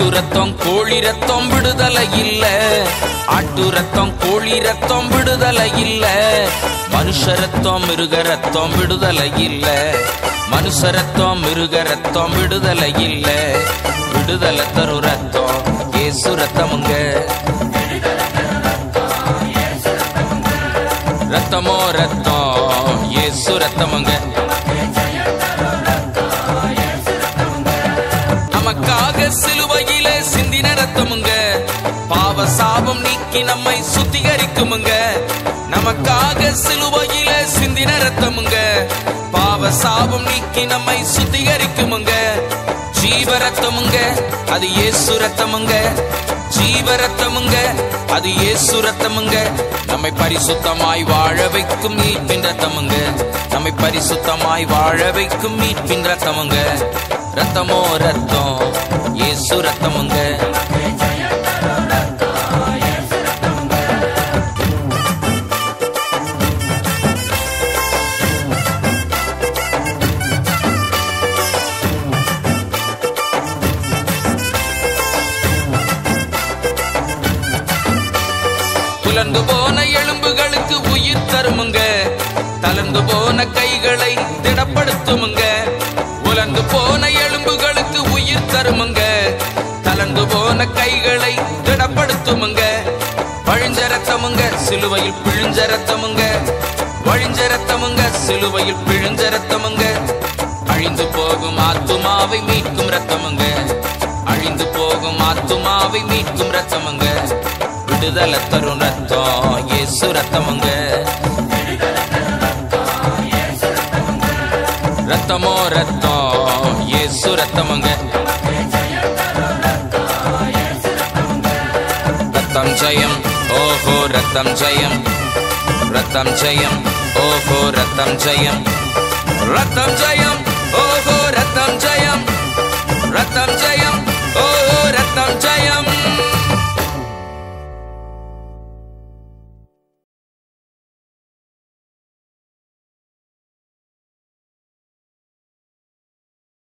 ஆட்டு ரத்தம் கோழி ரத்தம் விடுதலை இல்ல, ஆட்டு ரத்தம் கோழி ரத்தம் விடுதலை இல்ல, மனுஷ ரத்தம் மிருக ரத்தம் விடுதலை இல்ல, மனுஷ ரத்தம் மிருக ரத்தம் விடுதலை இல்ல, விடுதலை தரும் ரத்தம் இயேசு ரத்தமுங்க. ரத்தமோ ரத்தம் இயேசு ரத்தமுங்க. நமக்காக சிலுவையிலே சிந்தின ரத்தமுங்க, பாவ சாபம் நீக்கி நம்மை சுத்திகரிக்குமுங்க. நமக்காக சிலுவையிலே சிந்தின ரத்தமுங்க, பாவ சாபம் நீக்கி நம்மை சுத்திகரிக்குமுங்க. ஜீவ ரத்தமுங்க, அது இயேசு ரத்தமுங்க. ஜீவ ரத்தமுங்க, அது இயேசு ரத்தமுங்க. நம்மை பரிசுத்தமாய் வாழ வைக்கும் மீட்பின் ரத்தமுங்க, நம்மை பரிசுத்தமாய் வாழ வைக்கும் மீட்பின் ரத்தமுங்க. ரத்தமோ ரத்தம் இயேசு ரத்தமுங்க. புலந்து போன எலும்புகளுக்கு உயிர் தருமுங்க, தளர்ந்து போன கைகளை திடப்படுத்துமுங்க. உலர்ந்து போன எலும்புகளுக்கு உயிர் தருமுங்க, தளர்ந்து போன கைகளை திடப்படுத்துமுங்க. வழிஞ்ச ரத்தமுங்க, சிலுவையில் பிழிஞ்ச ரத்தமுங்க, வழிஞ்ச ரத்தமுங்க, சிலுவையில் பிழிஞ்ச ரத்தமுங்க. அழிந்து போகும் ஆத்துமாவை மீட்கும் ரத்தமுங்க, அழிந்து போகும் ஆத்துமாவை மீட்கும் ரத்தமுங்க. விடுதலை தரும் ரத்தம் இயேசு ரத்தமுங்க. ரத்தமோ ரத்தம் இயேசு ரத்தமுங்க. ரத்தம் ஜெயம், ஓஹோ ரத்தம் ஜெயம், ரத்தம் ஜெயம், ஓஹோ ரத்தம் ஜெயம், ரத்தம் ஜெயம், ஓஹோ ரத்தம் ஜெயம், ரத்தம் ஜெயம், ஓஹோ ரத்தம் ஜெயம்.